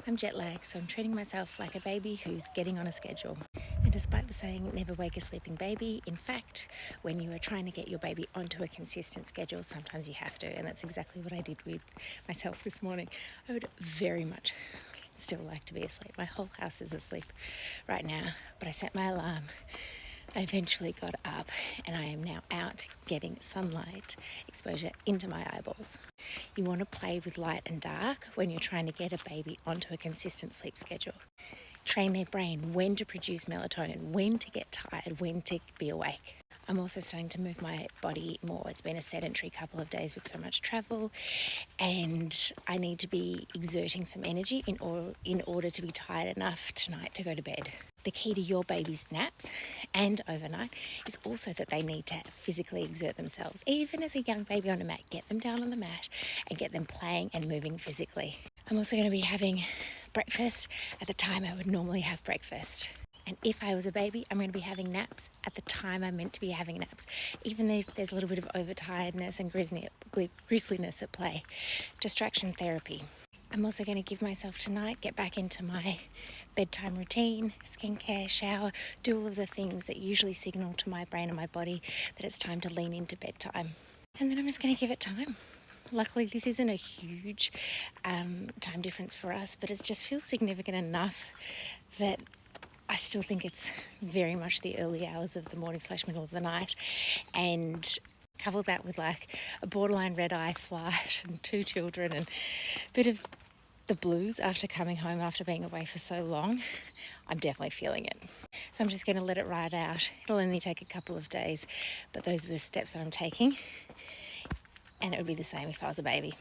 I'm jet lagged, so I'm treating myself like a baby who's getting on a schedule. And despite the saying, never wake a sleeping baby, in fact, when you are trying to get your baby onto a consistent schedule, sometimes you have to. And that's exactly what I did with myself this morning. I would very much still like to be asleep. My whole house is asleep right now, but I set my alarm. I eventually got up and I am now out getting sunlight exposure into my eyeballs. You want to play with light and dark when you're trying to get a baby onto a consistent sleep schedule. Train their brain when to produce melatonin, when to get tired, when to be awake. I'm also starting to move my body more. It's been a sedentary couple of days with so much travel, and I need to be exerting some energy in order to be tired enough tonight to go to bed. The key to your baby's naps and overnight is also that they need to physically exert themselves. Even as a young baby on a mat, get them down on the mat and get them playing and moving physically. I'm also going to be having breakfast at the time I would normally have breakfast. And if I was a baby, I'm going to be having naps at the time I'm meant to be having naps, even if there's a little bit of overtiredness and grisliness at play. Distraction therapy. I'm also going to give myself tonight, get back into my bedtime routine, skincare, shower, do all of the things that usually signal to my brain and my body that it's time to lean into bedtime. And then I'm just going to give it time. Luckily, this isn't a huge time difference for us, but it just feels significant enough that I still think it's very much the early hours of the morning / middle of the night. And couple that with like a borderline red eye flight and 2 children and a bit of the blues after coming home after being away for so long, I'm definitely feeling it. So I'm just going to let it ride out. It'll only take a couple of days, but those are the steps that I'm taking. And it would be the same if I was a baby.